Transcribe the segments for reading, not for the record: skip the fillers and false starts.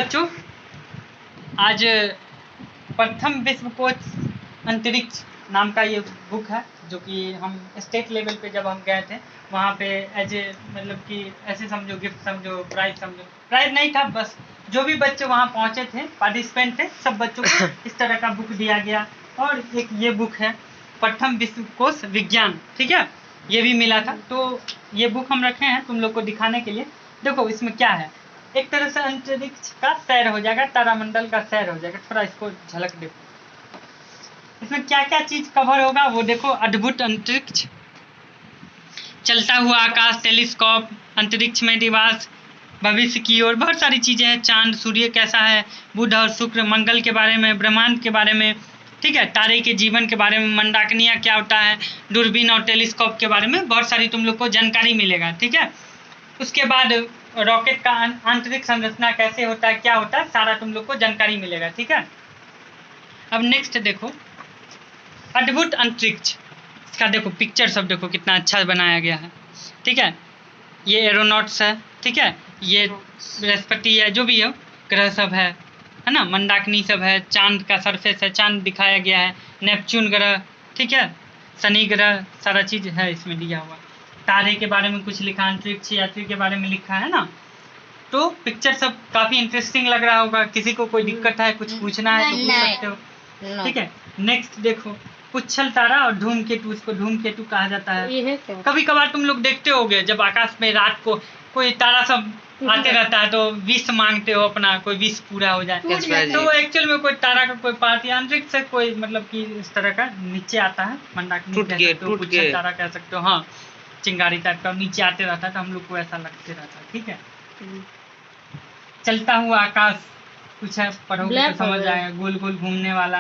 बच्चों, आज प्रथम विश्व कोश अंतरिक्ष नाम का ये बुक है, जो कि हम स्टेट लेवल पे जब हम गए थे वहाँ पे एज ए मतलब कि ऐसे समझो गिफ्ट समझो प्राइज नहीं था, बस जो भी बच्चे वहाँ पहुँचे थे पार्टिसिपेंट थे सब बच्चों को इस तरह का बुक दिया गया। और एक ये बुक है प्रथम विश्व कोश विज्ञान, ठीक है, ये भी मिला था। तो ये बुक हम रखे हैं तुम लोग को दिखाने के लिए। देखो इसमें क्या है, एक तरह से अंतरिक्ष का सैर हो जाएगा, तारामंडल का सैर हो जाएगा। थोड़ा इसको झलक देखो, इसमें क्या क्या चीज कवर होगा वो देखो। अद्भुत अंतरिक्ष, चलता हुआ आकाश, टेलीस्कोप, अंतरिक्ष में निवास, भविष्य की ओर, बहुत सारी चीजें हैं। चांद, सूर्य कैसा है, बुध और शुक्र, मंगल के बारे में, ब्रह्मांड के बारे में, ठीक है, तारे के जीवन के बारे में, मंडाकिनिया क्या होता है, दूरबीन और टेलीस्कोप के बारे में बहुत सारी तुम लोग को जानकारी मिलेगा, ठीक है। उसके बाद रॉकेट का आंतरिक संरचना कैसे होता है, क्या होता है, सारा तुम लोग को जानकारी मिलेगा, ठीक है। अब नेक्स्ट देखो अद्भुत अंतरिक्ष, इसका देखो पिक्चर सब देखो कितना अच्छा बनाया गया है, ठीक है। ये एरोनॉट्स है, ठीक है, ये बृहस्पति है, जो भी हो ग्रह सब है ना, मंदाकिनी सब है, चांद का सरफेस है, चांद दिखाया गया है, नेपच्यून ग्रह, ठीक है, शनि ग्रह, सारा चीज है इसमें दिया हुआ। तारे के बारे में कुछ लिखा, अंतरिक्ष यात्री के बारे में लिखा है ना। तो पिक्चर सब काफी इंटरेस्टिंग लग रहा होगा। किसी को कोई दिक्कत है, कुछ पूछना है तो पूछ सकते हो, ठीक है। नेक्स्ट देखो पुच्छल तारा और धूमकेतु, इसको धूमकेतु कहा जाता है। कभी कभार तुम लोग देखते होगे जब आकाश में रात को कोई तारा सब आते रहता है तो विश मांगते हो अपना, कोई विश पूरा हो जाए, तो वो एक्चुअल में कोई तारा का कोई पार्ट या अंतरिक्ष से कोई मतलब कि इस तरह का नीचे आता है, मंदाकिनी पुच्छल तारा कह सकते हो, हाँ, चिंगारी टाइप का नीचे आते रहता है, तो हम लोग को ऐसा लगते रहता है, ठीक है। चलता हुआ आकाश कुछ है, पढ़ोगे तो समझ आएगा, गोल गोल घूमने वाला।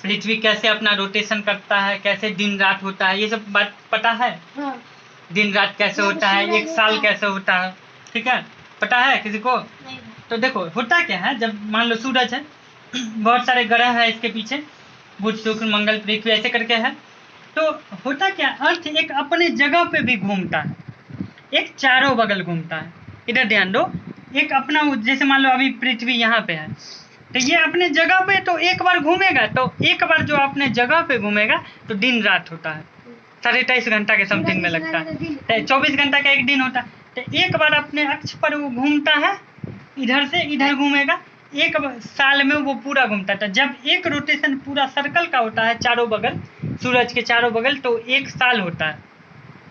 पृथ्वी कैसे अपना रोटेशन करता है, कैसे दिन रात होता है, ये सब बात पता है। हाँ। दिन रात कैसे होता है, एक साल कैसे होता है, ठीक है, पता है किसी को? नहीं। तो देखो होता क्या है, जब मान लो सूरज है, बहुत सारे ग्रह है इसके पीछे, बुध शुक्र मंगल पृथ्वी ऐसे करके है, तो होता क्या, अर्थ एक अपने जगह पे भी घूमता है, एक चारों बगल घूमता है। इधर ध्यान दो, एक अपना, जैसे मान लो अभी पृथ्वी यहाँ पे है, तो ये अपने जगह पे तो एक बार घूमेगा, तो एक बार जो अपने जगह पे घूमेगा तो दिन रात होता है, 23.5 घंटा के समथिंग में लगता है, 24 घंटा का एक दिन होता है। तो एक बार अपने अक्ष पर वो घूमता है, इधर से इधर घूमेगा, एक साल में वो पूरा घूमता था। जब एक रोटेशन पूरा सर्कल का होता है चारों बगल, सूरज के चारों बगल, तो एक साल होता है,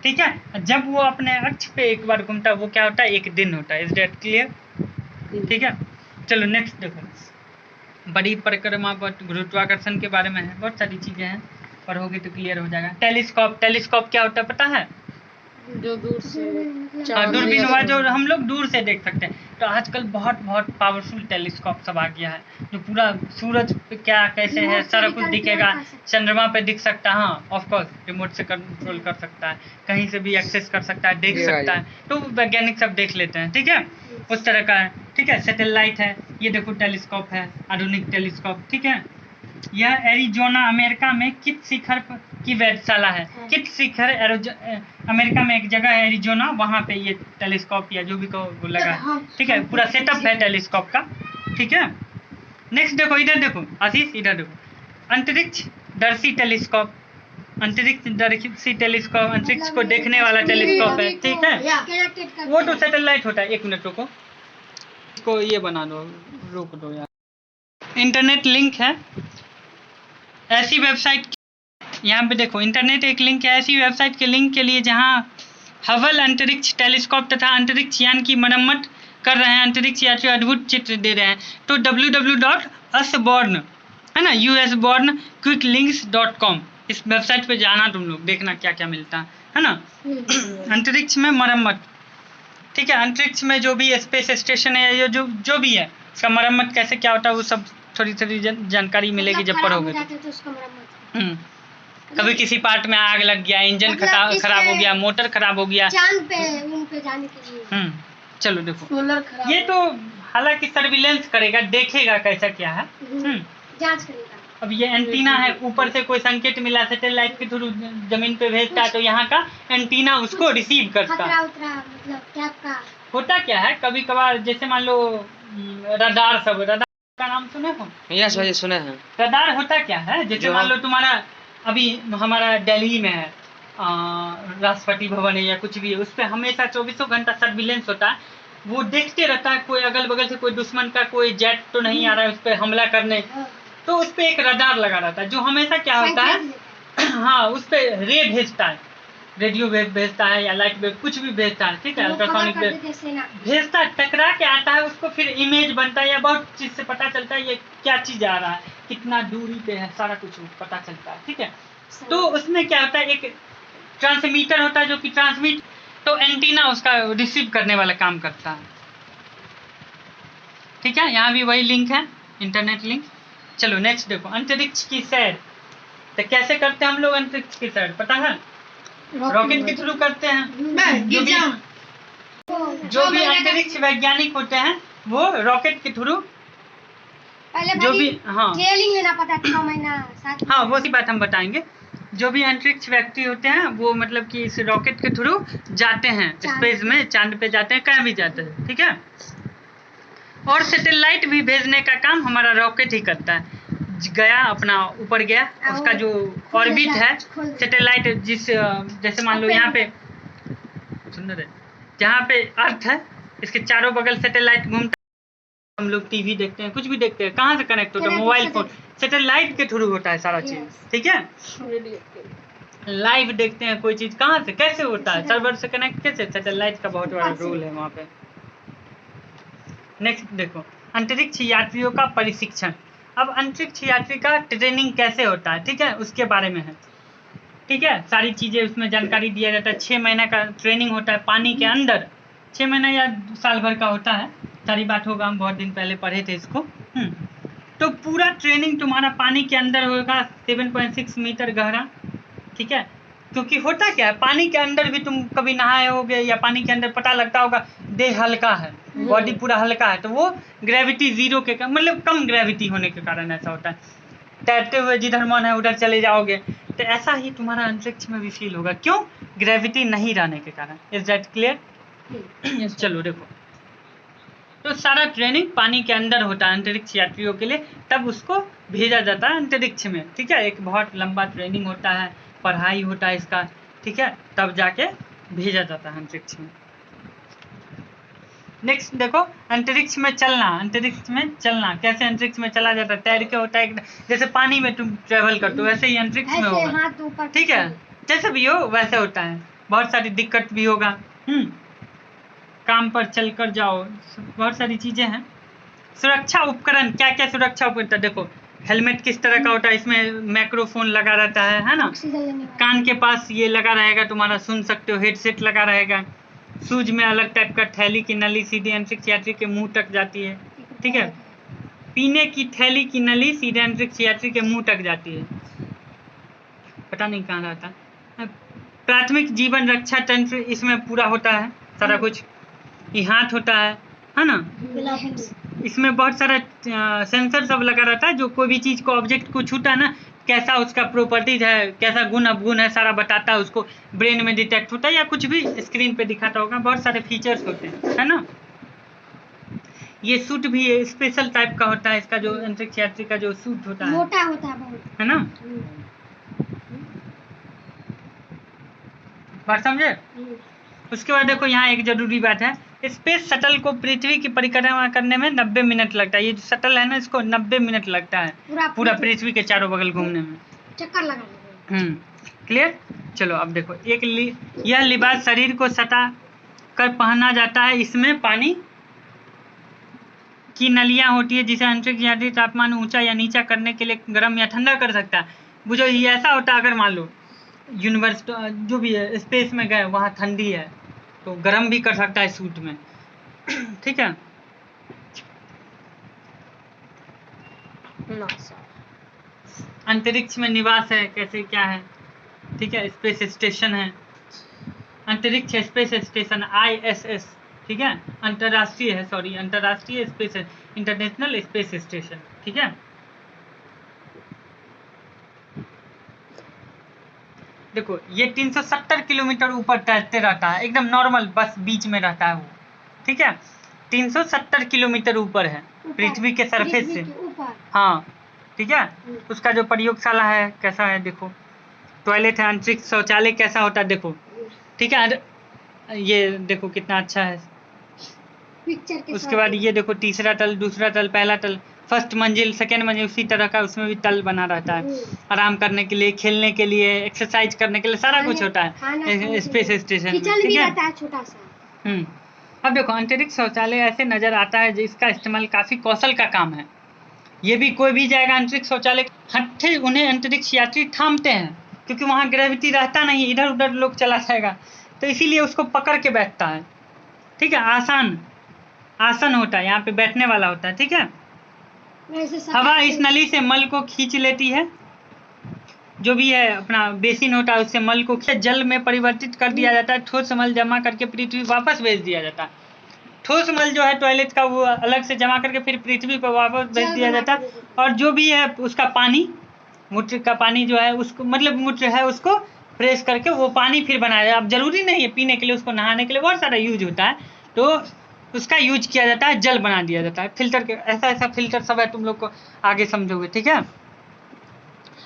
ठीक है। जब वो अपने अक्ष पे एक बार घूमता है वो क्या होता है, एक दिन होता है। Is that clear? ठीक है, चलो नेक्स्ट देखो। बड़ी परिक्रमा पर गुरुत्वाकर्षण के बारे में है, बहुत सारी चीजें हैं, पढ़ोगे तो क्लियर हो जाएगा। टेलीस्कोप, टेलीस्कोप क्या होता है पता है? जो दूर से दूरबीन हुआ, जो हम लोग दूर से देख सकते हैं। तो आजकल बहुत बहुत पावरफुल टेलीस्कोप सब आ गया है, जो पूरा सूरज पे क्या कैसे है सारा कुछ दिखेगा, चंद्रमा पे दिख सकता है, हाँ ऑफ कोर्स रिमोट से कंट्रोल कर सकता है, कहीं से भी एक्सेस कर सकता है, देख सकता है, तो वैज्ञानिक सब देख लेते हैं, ठीक है, उस तरह का है, ठीक है। सैटेलाइट है, ये देखो टेलीस्कोप है, आधुनिक टेलीस्कोप, ठीक है। यह एरिजोना अमेरिका में किट शिखर की वेधशाला है। किट शिखर अमेरिका में एक जगह है एरिजोना, वहाँ पे ये टेलीस्कोप या जो भी को लगा, ठीक है, पूरा सेटअप है टेलीस्कोप का, ठीक है। नेक्स्ट देखो, इधर देखो आशीष, इधर देखो, अंतरिक्ष दर्शी टेलीस्कोप, अंतरिक्ष दर्शी टेलीस्कोप अंतरिक्ष को देखने वाला टेलीस्कोप है, ठीक है। वो तो सैटेलाइट होता है। एक मिनट रुको, इसको ये बना दो, रोक दो यार, इंटरनेट लिंक है ऐसी वेबसाइट, यहाँ पे देखो इंटरनेट एक लिंक है ऐसी वेबसाइट के लिंक के लिए जहाँ हबल अंतरिक्ष टेलीस्कोप तथा अंतरिक्ष यान की मरम्मत कर रहे हैं, अंतरिक्ष यात्री अद्भुत चित्र दे रहे हैं। तो www.usborn है ना, usbornquicklinks.com, इस वेबसाइट पे जाना, तुम लोग देखना क्या क्या मिलता है ना। अंतरिक्ष में मरम्मत, ठीक है, अंतरिक्ष में जो भी स्पेस स्टेशन है या जो भी है उसका मरम्मत कैसे क्या होता है वो सब थोड़ी थोड़ी जानकारी मिलेगी जब पढ़ोगे तो। कभी किसी पार्ट में आग लग गया, इंजन खराब हो गया, मोटर खराब हो गया, चांद पे उन पे जाने के लिए। चलो देखो, ये तो हालांकि सर्विलेंस करेगा, देखेगा कैसा क्या है, जांच करेगा। अब ये एंटीना है, ऊपर से कोई संकेत मिला सैटेलाइट के थ्रू जमीन पे भेजता है, तो यहाँ का एंटीना उसको रिसीव करता है। मतलब क्या का होता क्या है, कभी कभार जैसे मान लो रडार सब, रडार का नाम सुने हो? यस भाई सुने हैं। रडार होता क्या है, जैसे जो मान लो तुम्हारा अभी हमारा दिल्ली में है राष्ट्रपति भवन है या कुछ भी है, उस पर हमेशा 24 घंटा सर्विलेंस होता है, वो देखते रहता है कोई अगल बगल से कोई दुश्मन का कोई जेट तो नहीं आ रहा है उस पर हमला करने, तो उस पर एक रडार लगा रहता है जो हमेशा क्या होता है हाँ उस पर रे भेजता है, रेडियो वेव भेजता है या लाइट वेव कुछ भी भेजता है, ठीक है, अल्ट्रासोनिक वेव भेजता है, टकरा के आता है, उसको फिर इमेज बनता है या बहुत चीज से पता चलता है ये क्या चीज आ रहा है, कितना दूरी पे है, सारा कुछ पता चलता है, ठीक है। तो उसमें क्या होता है, एक ट्रांसमीटर होता है जो कि ट्रांसमिट, तो एंटीना उसका रिसीव करने वाला काम करता है, ठीक है। यहाँ भी वही लिंक है, इंटरनेट लिंक। चलो नेक्स्ट देखो, अंतरिक्ष की सैर। तो कैसे करते हैं हम लोग अंतरिक्ष की सैर, पता है? रॉकेट के थ्रू करते हैं। जो भी अंतरिक्ष वैज्ञानिक होते हैं वो रॉकेट के थ्रू जो भी ट्रेनिंग लेना पड़ता है 6 महीना 7 हाँ वो सी बात हम बताएंगे। जो भी अंतरिक्ष व्यक्ति होते हैं वो मतलब कि इस रॉकेट के थ्रू जाते हैं स्पेस में, चांद पे जाते हैं, कहीं भी जाते हैं, ठीक है। और सैटेलाइट भी भेजने का काम हमारा रॉकेट ही करता है। गया अपना ऊपर गया, उसका जो ऑर्बिट है सैटेलाइट, जिस जैसे मान लो यहाँ पे सुंदर है, जहाँ पे अर्थ है इसके चारों बगल सैटेलाइट घूमता है, हम लोग टीवी देखते हैं, कुछ भी देखते हैं, कहाँ से कनेक्ट होता है? मोबाइल फोन, सैटेलाइट के थ्रू होता है सारा चीज, ठीक है। लाइव देखते हैं कोई चीज, कहाँ से कैसे होता है? सर्वर से कनेक्ट कैसे? सैटेलाइट का बहुत बड़ा रोल है वहाँ पे। नेक्स्ट देखो, अंतरिक्ष यात्रियों का प्रशिक्षण। अब अंतरिक्ष यात्री का ट्रेनिंग कैसे होता है, ठीक है, उसके बारे में है, ठीक है। सारी चीजें उसमें जानकारी दिया जाता है। 6 महीना का ट्रेनिंग होता है पानी के अंदर, 6 महीना या साल भर का होता है, सारी बात होगा, हम बहुत दिन पहले पढ़े थे इसको। तो पूरा ट्रेनिंग तुम्हारा पानी के अंदर होगा, 7.6 मीटर गहरा, ठीक है। क्योंकि होता क्या है, पानी के अंदर भी तुम कभी नहाए होगे या पानी के अंदर पता लगता होगा देह हल्का है, बॉडी पूरा हल्का है, तो वो ग्रेविटी जीरो के मतलब कम ग्रेविटी होने के कारण ऐसा होता है। तैरते हुए जिधर मन है उधर चले जाओगे, तो ऐसा ही तुम्हारा अंतरिक्ष में भी फील होगा। क्यों? ग्रेविटी नहीं रहने के कारण। Is that clear? चलो देखो, तो सारा ट्रेनिंग पानी के अंदर होता है अंतरिक्ष यात्रियों के लिए, तब उसको भेजा जाता है अंतरिक्ष में, ठीक है। एक बहुत लंबा ट्रेनिंग होता है, पढ़ाई होता है इसका, ठीक है, तब जाके भेजा जाता है अंतरिक्ष में। नेक्स्ट देखो, अंतरिक्ष में चलना। अंतरिक्ष में चलना कैसे अंतरिक्ष में चला जाता है? तैर के होता है, जैसे पानी में तुम ट्रेवल करते हो वैसे ही अंतरिक्ष में होगा, ठीक है, जैसे भी हो वैसे होता है। बहुत सारी दिक्कत भी होगा, काम पर चल कर जाओ, बहुत सारी चीजें हैं। सुरक्षा उपकरण, क्या क्या सुरक्षा उपकरण देखो, हेलमेट किस तरह का होता है, इसमें माइक्रोफोन लगा रहता है ना, कान के पास ये लगा रहेगा, तुम्हारा सुन सकते हो, हेडसेट लगा रहेगा। शूज में अलग टाइप का थैली की नली सीधे अंतरिक्ष यात्री के मुंह तक जाती है, ठीक है। पीने की थैली की नली सीधे अंतरिक्ष यात्री के मुंह तक जाती है, पता नहीं कहाँ रहता। प्राथमिक जीवन रक्षा तंत्र इसमें पूरा होता है सारा कुछ। ये हाथ होता है ना, इसमें बहुत सारा सेंसर सब लगा रहता है, जो कोई भी चीज को ऑब्जेक्ट को छूता है ना, कैसा उसका प्रॉपर्टीज है, कैसा गुण अवगुण है, सारा बताता है, उसको ब्रेन में डिटेक्ट होता है या कुछ भी स्क्रीन पे दिखाता होगा। बहुत सारे फीचर्स होते हैं, है ना। ये सूट भी स्पेशल टाइप का होता है, इसका जो अंतरिक्ष यात्री का जो सूट होता है मोटा होता है बहुत, है ना। बात समझे? उसके बाद देखो यहाँ एक जरूरी बात है, स्पेस शटल को पृथ्वी की परिक्रमा करने में 90 मिनट लगता है। ये जो शटल है ना, इसको 90 मिनट लगता है पूरा पृथ्वी के चारों बगल घूमने में, चक्कर लगाने में। क्लियर? चलो अब देखो, यह लिबास शरीर को सटा कर पहना जाता है। इसमें पानी की नलियां होती है, जिसे अंतरिक्ष यात्री तापमान ऊंचा या नीचा करने के लिए गर्म या ठंडा कर सकता है। बुझो ये ऐसा होता है, अगर मान लो यूनिवर्स जो भी है स्पेस में गए, वहाँ ठंडी है तो गर्म भी कर सकता है सूट में, ठीक है। अंतरिक्ष में निवास है, कैसे क्या है, ठीक है। स्पेस स्टेशन है, अंतरिक्ष स्पेस स्टेशन ISS, ठीक है, अंतर्राष्ट्रीय है, सॉरी अंतर्राष्ट्रीय स्पेस, इंटरनेशनल स्पेस स्टेशन, ठीक है। देखो ये 370 किलोमीटर ऊपर तैरते रहता है, एकदम नॉर्मल, बस बीच में रहता है वो, ठीक है। 370 किलोमीटर ऊपर है पृथ्वी के सरफेस से। ऊपर। हाँ ठीक है। उसका जो प्रयोगशाला है कैसा है देखो, टॉयलेट है, अंतरिक्ष शौचालय कैसा होता है देखो, ठीक है। ये देखो कितना अच्छा है। पिक्चर के उसके बाद ये देखो तीसरा तल, दूसरा तल, पहला तल, फर्स्ट मंजिल, सेकेंड मंजिल, उसी तरह का उसमें भी तल बना रहता है। आराम करने के लिए, खेलने के लिए, एक्सरसाइज करने के लिए सारा कुछ होता है स्पेस स्टेशन में, किचन भी ठीक है। रहता है छोटा सा। अब देखो अंतरिक्ष शौचालय ऐसे नजर आता है जिसका इस्तेमाल काफी कौशल का काम है। ये भी कोई भी जाएगा अंतरिक्ष शौचालय, हट्ठे उन्हें अंतरिक्ष यात्री थामते हैं क्योंकि वहाँ ग्रेविटी रहता नहीं, इधर उधर लोग चला जाएगा, तो इसीलिए उसको पकड़ के बैठता है, ठीक है। आसन होता है, यहाँ पे बैठने वाला होता है, ठीक है। हवा इस नली से मल को खींच लेती है, जो भी है अपना बेसिन होता है उससे मल को जल में परिवर्तित कर दिया जाता है। ठोस मल जमा करके पृथ्वी वापस भेज दिया जाता है। ठोस मल जो है टॉयलेट का वो अलग से जमा करके फिर पृथ्वी पर वापस भेज दिया जाता है। और जो भी है उसका पानी, मूत्र का पानी जो है उसको, मतलब मूत्र है उसको फ्रेश करके वो पानी फिर बनाया जाए। अब जरूरी नहीं है पीने के लिए, उसको नहाने के लिए बहुत सारा यूज होता है, तो उसका यूज किया जाता है, जल बना दिया जाता है। फिल्टर के ऐसा फिल्टर सब है, तुम लोग को आगे समझोगे, ठीक है।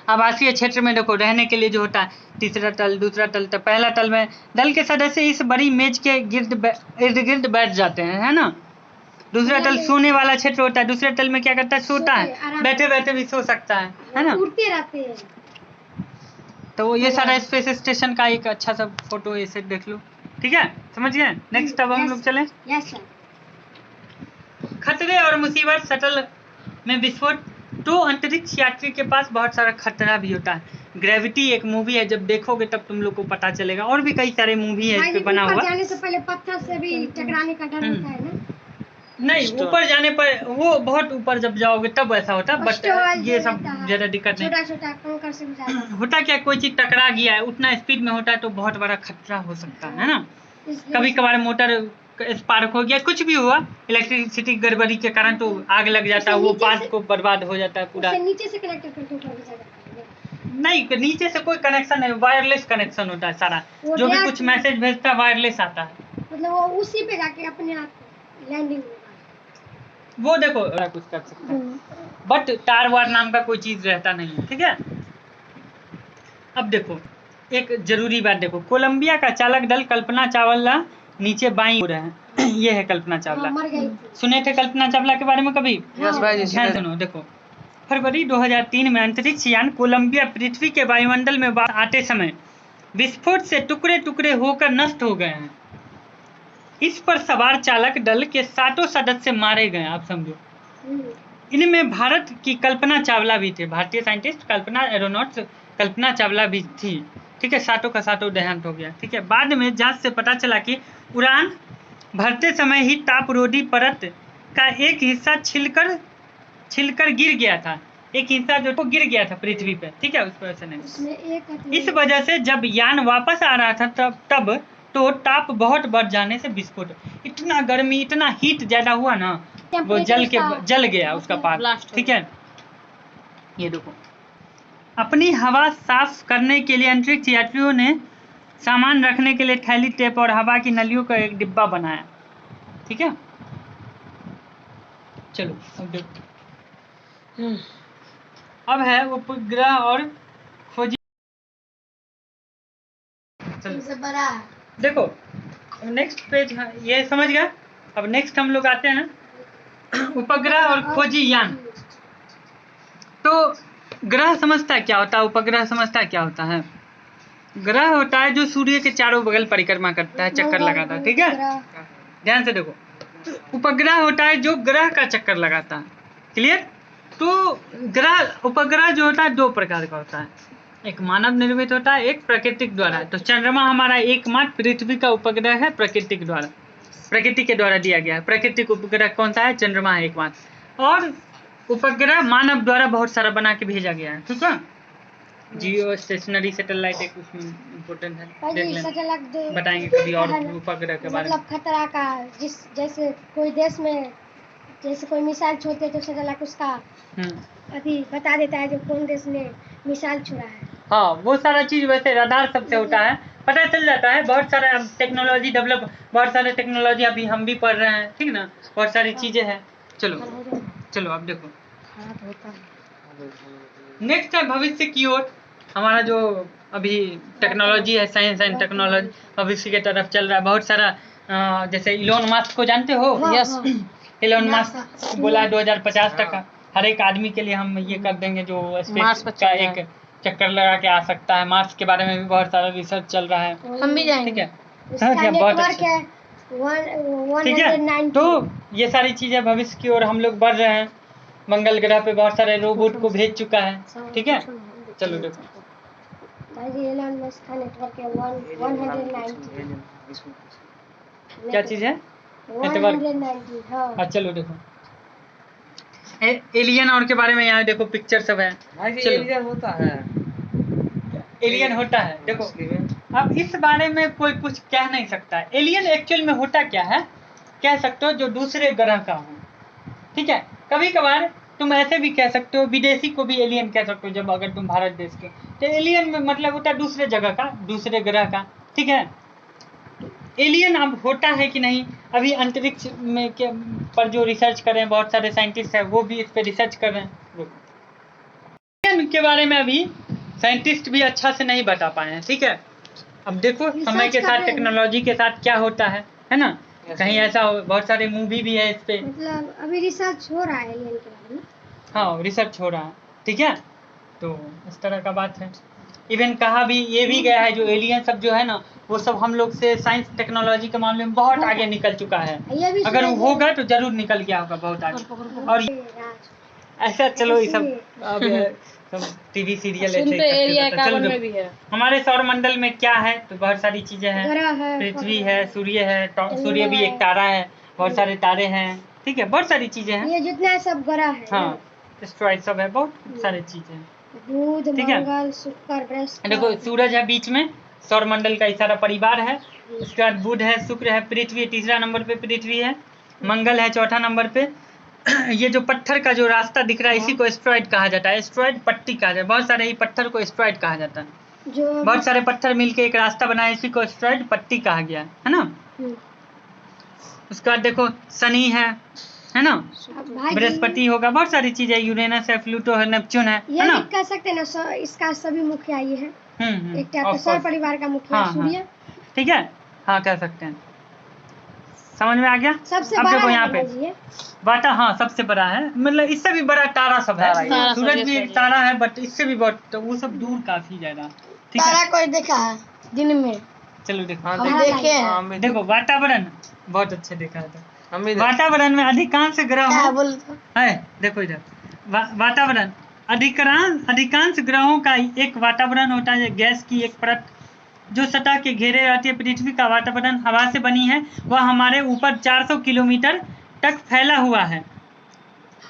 आवासीय क्षेत्र में देखो रहने के लिए जो होता है, तीसरा तल, दूसरा तल, तो पहला तल में दल के सदस्य इस बड़ी मेज के इर्द गिर्द बैठ जाते हैं, है ना। दूसरा तल सोने वाला क्षेत्र होता है, दूसरे तल में क्या करता है, सोता है, बैठे बैठे भी सो सकता है ना। उड़ते रहते हैं। तो ये सारा स्पेस स्टेशन का एक अच्छा सा फोटो ऐसे देख लो, ठीक है, समझ गए। नेक्स्ट अब हम लोग चले। Yes sir. खतरे और मुसीबत शटल में विस्फोट, तो अंतरिक्ष यात्री के पास बहुत सारा खतरा भी होता है। ग्रेविटी एक मूवी है, जब देखोगे तब तुम लोग को पता चलेगा, और भी कई सारे मूवी है इस पे बना हुआ। जाने से पहले पत्थर से भी टकराने का डर होता है ना। नहीं, ऊपर जाने पर वो बहुत ऊपर जब जाओगे तब ऐसा होता है, बट ये सब ज्यादा दिक्कत नहीं। छोटा कंकर से भी ज्यादा होता क्या, कोई चीज टकरा गया है, उतना स्पीड में होता है तो बहुत बड़ा खतरा हो सकता है ना। कभी कभार मोटर स्पार्क हो गया, कुछ भी हुआ, इलेक्ट्रिसिटी गड़बड़ी के कारण तो आग लग जाता है, वो पार्ट को बर्बाद हो जाता है पूरा। नीचे से कनेक्ट करके ऊपर भी जाता है। नहीं, नीचे से कोई कनेक्शन नहीं, वायरलेस कनेक्शन होता है सारा, जो भी कुछ मैसेज भेजता है वायरलेस आता है, मतलब वो उसी पे जाके अपने आप लैंडिंग होगा। वो देखो कुछ कर सकता है, बट तार वार नाम का कोई चीज रहता नहीं है, ठीक है। अब देखो एक जरूरी बात देखो, कोलंबिया का चालक दल कल्पना चावला नीचे बाई हो रहे हैं ये है कल्पना चावला। मर गई। सुने थे कल्पना चावला के बारे में कभी? यस भाई जी, सुनो देखो, फरवरी 2003 में अंतरिक्ष यान कोलंबिया पृथ्वी के वायुमंडल में आते समय विस्फोट से टुकड़े टुकड़े होकर नष्ट हो गए हैं। इस पर सवार चालक दल के 7 सदस्य मारे गए, आप समझो। इनमें भारत की कल्पना चावला भी थे, भारतीय साइंटिस्ट कल्पना एरोनॉट्स कल्पना चावला भी थी, ठीक है। 7 का 7 देहांत हो गया, ठीक है। बाद में जांच से पता चला कि उड़ान भरते समय ही तापरोधी परत का एक हिस्सा छिलकर गिर गया था, एक हिस्सा जो गिर गया था पृथ्वी पे, ठीक है, उस पर से नहीं। इस वजह से जब यान वापस आ रहा था तब तो ताप बहुत बढ़ जाने से विस्फोट, इतना गर्मी, इतना हीट ज्यादा हुआ ना, वो जल गया उसका पार्ट, ठीक है। ये देखो, अपनी हवा साफ करने के लिए अंतरिक्ष यात्रियों ने सामान रखने के लिए थैली, टेप और हवा की नलियों का एक डिब्बा बनाया, ठीक है। चलो अब देखो, अब है उपग्रह और खोजी। बड़ा देखो नेक्स्ट पेज, ये समझ गया। अब नेक्स्ट हम लोग आते हैं उपग्रह और खोजी यान। तो ग्रह समझता क्या होता है, उपग्रह समझता क्या होता है। ग्रह होता है जो सूर्य के चारों बगल परिक्रमा करता है, चक्कर लगाता है, ठीक है। ध्यान से देखो, उपग्रह होता है जो ग्रह का चक्कर लगाता है, क्लियर। तो उपग्रह जो होता है 2 प्रकार का होता है, एक मानव निर्मित होता है, एक प्राकृतिक द्वारा। तो चंद्रमा हमारा एकमात्र पृथ्वी का उपग्रह है, प्रकृति के द्वारा दिया गया है। प्राकृतिक उपग्रह कौन सा है, चंद्रमा है एकमात्र। और उपग्रह मानव द्वारा बहुत सारा बना के भेजा गया है, ठीक है। जियो स्टेशनरी सैटेलाइट एक उसमें इम्पोर्टेंट है, देख लेना, बताएंगे कभी और उपग्रह के बारे में। मतलब खतरा का, जैसे कोई देश में जैसे कोई मिसाइल छोड़ते है तो सैटेलाइट उसका अभी बता देता है जो कौन देश ने मिसाइल छोड़ा है। हाँ, वो सारा चीज वैसे रडार सबसे होता है, पता चल जाता है। बहुत सारा टेक्नोलॉजी डेवलप, बहुत सारे टेक्नोलॉजी अभी हम भी पढ़ रहे हैं, ठीक ना, बहुत सारी चीज़ें हैं। चलो अब देखो नेक्स्ट है भविष्य की ओर। हमारा जो अभी टेक्नोलॉजी है, साइंस एंड टेक्नोलॉजी भविष्य की तरफ चल रहा है। बहुत सारा जैसे इलोन मस्क को जानते हो? यस। इलोन मस्क बोला 2050 तक हर एक आदमी के लिए हम ये कर देंगे जो स्पेस का एक चक्कर लगा के आ सकता है। मार्स के बारे में भी बहुत सारा रिसर्च चल रहा है, हम भी जाएंगे। ठीक है। इसका बहुत नेटवर्क अच्छा, है ठीक है। 190। तो ये सारी चीजें भविष्य की ओर हम लोग बढ़ रहे हैं। मंगल ग्रह पे बहुत सारे रोबोट को भेज चुका है, ठीक है। चलो देखो एलन मस्क का नेटवर्क है 190। क्या चीज है? 190। हाँ। चलो देखो एलियन और के बारे में यहाँ देखो पिक्चर सब है। एलियन होता है, एलियन होता है, देखो अब इस बारे में कोई कुछ कह नहीं सकता है। एलियन एक्चुअल में होता क्या है, कह सकते हो जो दूसरे ग्रह का हो, ठीक है। कभी कभार तुम ऐसे भी कह सकते हो, विदेशी को भी एलियन कह सकते हो। जब अगर तुम भारत देश के, तो एलियन में मतलब होता है दूसरे जगह का, दूसरे ग्रह का, ठीक है। एलियन अब होता है कि नहीं, अभी अंतरिक्ष में के पर जो रिसर्च कर रहे हैं बहुत सारे साइंटिस्ट हैं, वो भी इस पे रिसर्च कर रहे हैं। एलियन के बारे में अभी साइंटिस्ट भी अच्छा से नहीं बता पाए हैं, ठीक है। अब देखो समय के साथ टेक्नोलॉजी के साथ क्या होता है ना। कहीं ऐसा हो, बहुत सारे मूवी भी है इस पे, मतलब अभी रिसर्च हो रहा है एलियन के बारे में। हाँ रिसर्च हो रहा है, ठीक है। तो इस तरह का बात है। इवन कहा भी ये भी गया है जो एलियन सब जो है ना, वो सब हम लोग से साइंस टेक्नोलॉजी के मामले में बहुत आगे निकल चुका है। अगर वो होगा तो जरूर निकल गया होगा बहुत आगे। और ऐसा चलो ये सब अब टीवी सीरियल चलो भी है। हमारे सौरमंडल में क्या है, तो बहुत सारी चीजें हैं। पृथ्वी है, सूर्य है, सूर्य भी एक तारा है, बहुत सारे तारे हैं, ठीक है, बहुत सारी चीजें हैं। ये जितना सब ग्रह है, हाँ एस्ट्रॉइड सब है, बहुत सारी चीजें, बुध, ठीक है। मंगल, शुक्र, बृहस्पति। देखो सूरज है बीच में, सौरमंडल का सारा परिवार है। उसके बाद बुध है, शुक्र है, पृथ्वी तीसरा नंबर पे पृथ्वी है, मंगल है चौथा नंबर पे। ये जो पत्थर का जो रास्ता दिख रहा है इसी को एस्ट्रॉइड कहा जाता है, एस्ट्रॉइड पट्टी कहा जाता है। बहुत सारे ही पत्थर को एस्ट्रॉइड कहा जाता है, जो बहुत सारे पत्थर मिलके एक रास्ता बनाया, इसी को एस्ट्रॉइड पट्टी कहा गया है ना। उसके बाद देखो शनि है ना, बृहस्पति होगा, बहुत सारी चीजें, यूरेनस है, प्लूटो है, नेपच्यून है ये ना। भी कह सकते हैं ना, इसका सभी मुखिया ये है। एक टाइप का of सौर course। परिवार का मुखिया हाँ, सूर्य, ठीक है, हाँ कह सकते हैं। समझ में आ गया। सबसे अब बड़ा देखो है यहाँ पे ये। बाटा, हाँ सबसे बड़ा है, मतलब इससे भी बड़ा तारा सब है। सूरज भी एक तारा है, बट इससे भी बहुत, तो वो सब दूर काफी ज्यादा, ठीक है। तारा कोई देखा है दिन में? चलो देखो, हम देखे हैं। देखो वातावरण बहुत अच्छे देखा है। तो वातावरण में अधिकांश ग्रहों है, देखो इधर वातावरण, अधिकांश ग्रहों का एक वातावरण होता है, गैस की एक परत जो सतह के घेरे रहती है। पृथ्वी का वातावरण हवा से बनी है, वह हमारे ऊपर 400 किलोमीटर तक फैला हुआ है।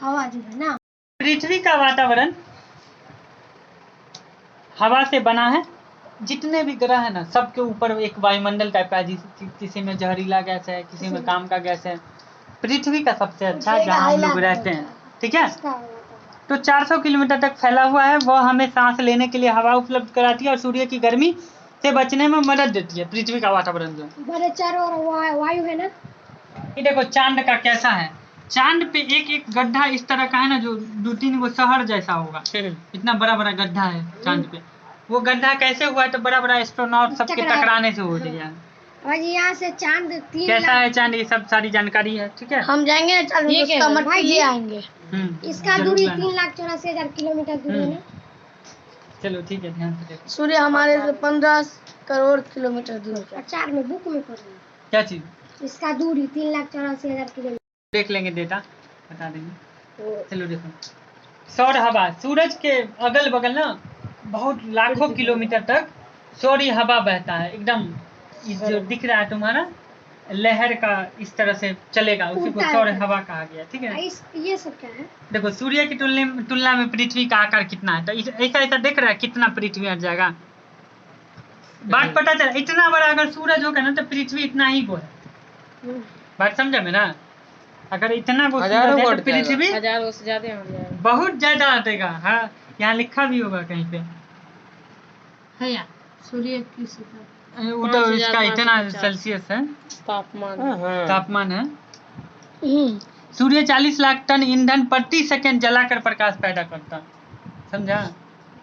हवा जो है ना, पृथ्वी का वातावरण हवा से बना है। जितने भी ग्रह है ना, सबके ऊपर एक वायुमंडल टाइप का है, किसी में जहरीला गैस है, किसी में काम का गैस है। पृथ्वी का सबसे अच्छा जहाँ हम लोग रहते हैं, ठीक है। तो 400 किलोमीटर तक फैला हुआ है, वह हमें सांस लेने के लिए हवा उपलब्ध कराती है और सूर्य की गर्मी से बचने में मदद देती है। पृथ्वी का वातावरण जो बड़े चारों ओर वायु है ना। ये देखो चांद का कैसा है, चांद पे एक एक गड्ढा इस तरह का है ना, जो 2-3 वो शहर जैसा होगा, इतना बड़ा बड़ा गड्ढा है चांद पे। वो गड्ढा कैसे हुआ है, तो बड़ा बड़ा एस्ट्रोनॉट सबके टकराने से हो गया। और यहाँ से चांद 3 कैसा है चांद, ये सब सारी जानकारी है, ठीक है। हम जाएंगे आएंगे। इसका जरूर दूरी लाना। 3,84,000 किलोमीटर दूरी है। चलो ठीक है, ध्यान से देखो। सूर्य हमारे से 15 करोड़ किलोमीटर दूर है। 4 में बुक में पढ़ रहे हैं। क्या चीज? इसका दूरी 3,84,000 किलोमीटर। देख लेंगे, डेटा बता देंगे। चलो देखो, सौर हवा, सूरज के अगल बगल ना बहुत लाखों किलोमीटर तक सौर्य हवा बहता है, एकदम जो दिख रहा है तुम्हारा लहर का इस तरह से चलेगा, उसी को सौर हवा कहा गया, ठीक है। ये सब क्या है? देखो सूर्य की तुलना में पृथ्वी का आकार कितना है, तो ऐसा ऐसा देख रहा है कितना पृथ्वी हर जाएगा। बात पता चला, इतना बड़ा अगर सूरज होगा ना तो पृथ्वी इतना ही वो है। बात समझा मेरा? अगर इतना वो सूरज है तो पृथ्वी हजारों से ज्यादा बहुत ज्यादा हटेगा। हाँ यहाँ लिखा भी होगा कहीं पे है यार, सूर्य की वो तो इसका इतना सेल्सियस है तापमान तापमान है। सूर्य 40 लाख टन ईंधन प्रति सेकंड जलाकर प्रकाश पैदा करता है, समझा?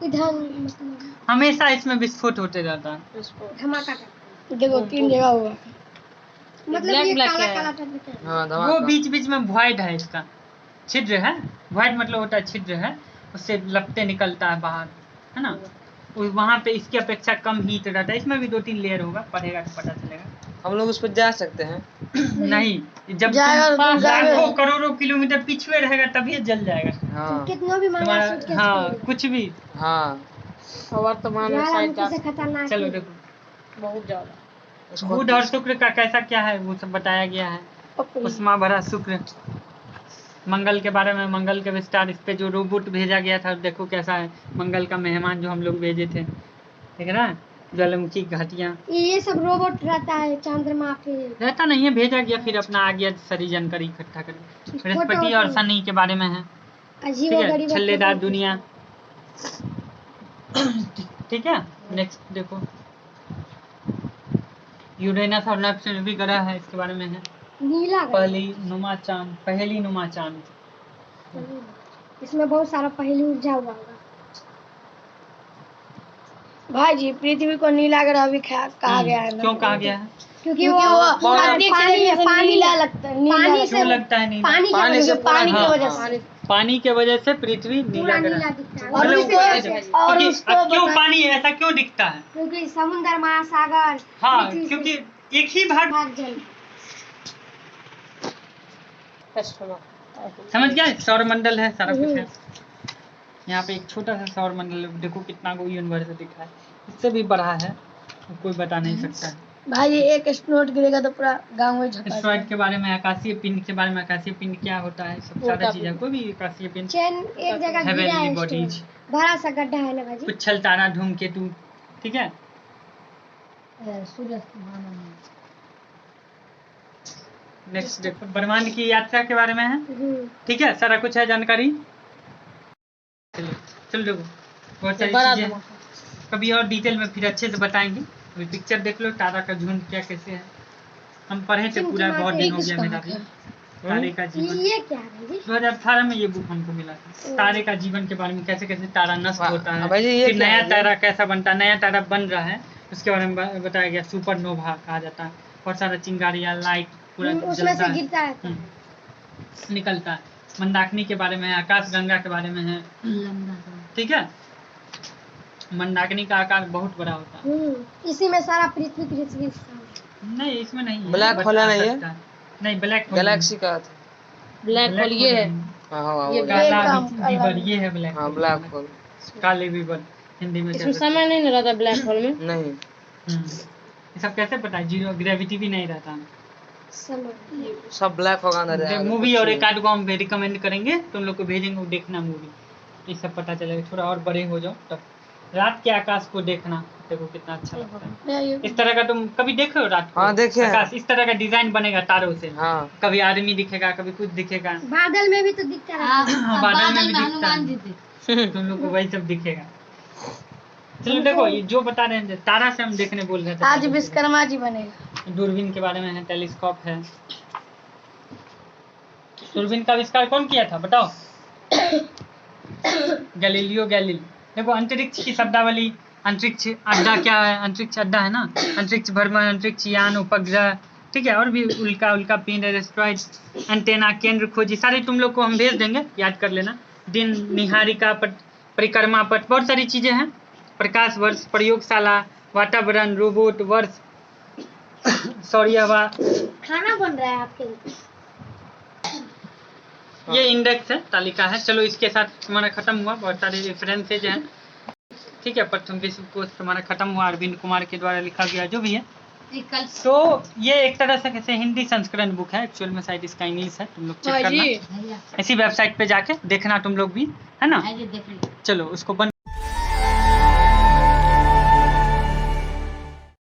इधर मतलब हमेशा इसमें विस्फोट होते रहता है। धमाका करता देखो 3 जगह हुआ। है। मतलब ये black काला है। काला टाइप का है। हाँ वो धमाका। बीच बीच में वॉइड है, इसका छिद्र है। वॉइड मतलब होता है छिद्र है, उससे लपटे निकलता है बाहर, है ना? वहाँ पे इसकी अपेक्षा कम हीट रहता है। इसमें भी 2-3 लेयर होगा, पढ़ेगा तो पता चलेगा। हम लोग उस पर जा सकते हैं? नहीं, जब जाएगा तो तुम जाएगा। लाखों करोड़ों किलोमीटर पिछुए रहेगा तभी ये जल जाएगा हाँ कितना भी महंगा तुम्हारा। सूटकेस हाँ, खोलो, कुछ भी। हाँ वर्तमान में ज्वालामुखी शायद से खतरनाक चलो है। देखो, बहुत ज्यादा। उसको बुध और शुक्र का कैसा क्या है वो सब बताया गया है। उष्मा भरा शुक्र। मंगल के बारे में, मंगल के विस्तार, इस पे जो रोबोट भेजा गया था देखो कैसा है। मंगल का मेहमान जो हम लोग भेजे थे, ठीक है ना? ज्वालामुखी घाटियाँ ये सब रोबोट रहता है चंद्रमा पे। रहता नहीं है, भेजा गया, फिर अपना आ गया सारी जानकारी इकट्ठा करके। बृहस्पति और शनि के बारे में है, अजीब ठीक है? गरीब छल्लेदार दुनिया, ठीक है। नेक्स्ट देखो, यूरेनस और नेपच्यून भी ग्रह है, इसके बारे में है। नीला है। पहली नुमा चांद, पहली नुमा चांद। इसमें बहुत सारा पहली ऊर्जा हुआ होगा। भाई जी पृथ्वी को नीला ग्रह भी कहा गया है ना। क्यों कहा गया है? क्योंकि वो अंतरिक्ष पानी से पानी नीला लगता है। नीला पानी लगता से क्यों लगता है नीला? पानी पानी से पानी की हाँ, वजह हाँ। से। पानी के वजह से पृथ्वी नीला पूरा ग्रह नीला है। दिखता है। और मतलब उसको और क्योंकि उसको अब क्यों बता- पानी ऐसा क्यों दिखता है? क्योंकि समुद्र महासागर हाँ, पृथ्वी से क्योंकि एक ही भाग, भाग जल। समझ गया? सौरमंडल है, सारा कुछ है। यहाँ पे एक छोटा सा सौरमंडल है, देखो कितना को यूनिवर्स दिखा है। इससे भी बड़ा है, कोई बता नहीं सकता है। भाई जी एक स्नोट गिरेगा तो पूरा गांव में झपा एस्ट्रॉइड के बारे में, आकाशीय पिंड के बारे में, आकाशीय पिंड क्या होता है, सब सारा चीज है। कोई भी आकाशीय पिंड, चैन एक जगह गिरा हेवनली है बॉडीज, स्टोन। बड़ा सा गड्ढा है ना भाजी। उच्छल तारा, धूमकेतु, ठीक है। सूरज नेक्स्ट देखो, ब्रह्मांड की यात्रा के बारे में है, ठीक है। सारा कुछ है जानकारी। चलो चलो देखो, बहुत सारी चीजें हैं। कभी और डिटेल में फिर अच्छे से बताएंगे। अभी पिक्चर देख लो, तारा का झुंड क्या कैसे है। हम पढ़े थे पूरा, बहुत दिन हो गया मेरा भी। तारे का जीवन, ये क्या है जी? 2018 में ये बुक हमको मिला था। तारे का जीवन के बारे में, कैसे कैसे तारा नष्ट होता है, भाई जी, ये फिर क्या नया है? तारा कैसा बनता है, नया तारा बन रहा है, उसके बारे में बताया गया। सुपरनोवा कहा जाता है। बहुत सारा चिंगारियाँ, लाइट पूरा उसमें जलता से है, गिरता है निकलता है। मंदाकिनी के बारे में है, आकाश गंगा के बारे में है, ठीक है। मंदाकिनी का आकार बहुत बड़ा होता है। इसी में सारा पृथ्वी पृथ्वी नहीं, इसमें नहीं है। ब्लैक बता होल है ना ये? सकता है। नहीं, ब्लैक होल गैलेक्सी का था। ब्लैक होल ये है। हाँ हाँ ये वो काला काम बीबर, ये है ब्लैक हाँ होल। Black hole. काले बीबर हिंदी में इसमें कहते हैं। समय नहीं रहता ब्लैक होल में। नहीं, ये सब कैसे पता है? जीरो ग्रेविटी भी नहीं रहता। समय। सब ब्लैक होगा अंदर। मूवी और एक आध को हम रिकमेंड करेंगे, तुम लोग को भेजेंगे, वो देखना मूवी, ये सब पता चलेगा। थोड़ा और बड़े हो जाओ तब रात के आकाश को देखना, देखो कितना अच्छा लगता है। इस तरह का तुम कभी देखो रात को? हाँ, देखे हैं। आकाश इस तरह का डिजाइन बनेगा तारों से। हाँ कभी आदमी दिखेगा, कभी कुछ दिखेगा। बादल में भी तो दिखता है। बादल में भी दिखता है, तुम लोग को वही सब दिखेगा। चलो देखो, ये जो बता रहे हैं तारा से हम देखने बोल रहे थे। आज विश्वकर्मा जी बनेगा। दूरबीन के बारे में है, टेलीस्कोप है। दूरबीन का आविष्कार कौन किया था बताओ? Galileo Galilei. देखो, अंतरिक्ष की शब्दावली, अंतरिक्ष अड्डा क्या है? अंतरिक्ष अड्डा है ना, अंतरिक्ष भ्रमण, अंतरिक्ष यान, उपग्रह, ठीक है। और भी उल्का पिंड, एस्ट्रॉइड, एंटेना, केंद्र खोजी, सारे तुम लोग को हम भेज देंगे, याद कर लेना। दिन निहारिका, परिक्रमा पथ, बहुत सारी चीजें हैं। प्रकाश वर्ष, प्रयोगशाला, वातावरण, रोबोट, वर्ष, सौर्य हवा। खाना बन रहा है आपके लिए। ये इंडेक्स है, तालिका है। चलो इसके साथ हमारा खत्म हुआ। बहुत सारे रेफरेंसेज हैं, ठीक है। प्रथम विश्व कोश हमारा खत्म हुआ, अरविंद कुमार के द्वारा लिखा गया, जो भी है। तो ये एक तरह से कैसे हिंदी संस्करण बुक है, एक्चुअल में शायद इसका इंग्लिश है, तुम लोग चेक करना। इसी वेबसाइट पे जाके देखना तुम लोग भी, है ना। चलो उसको बंद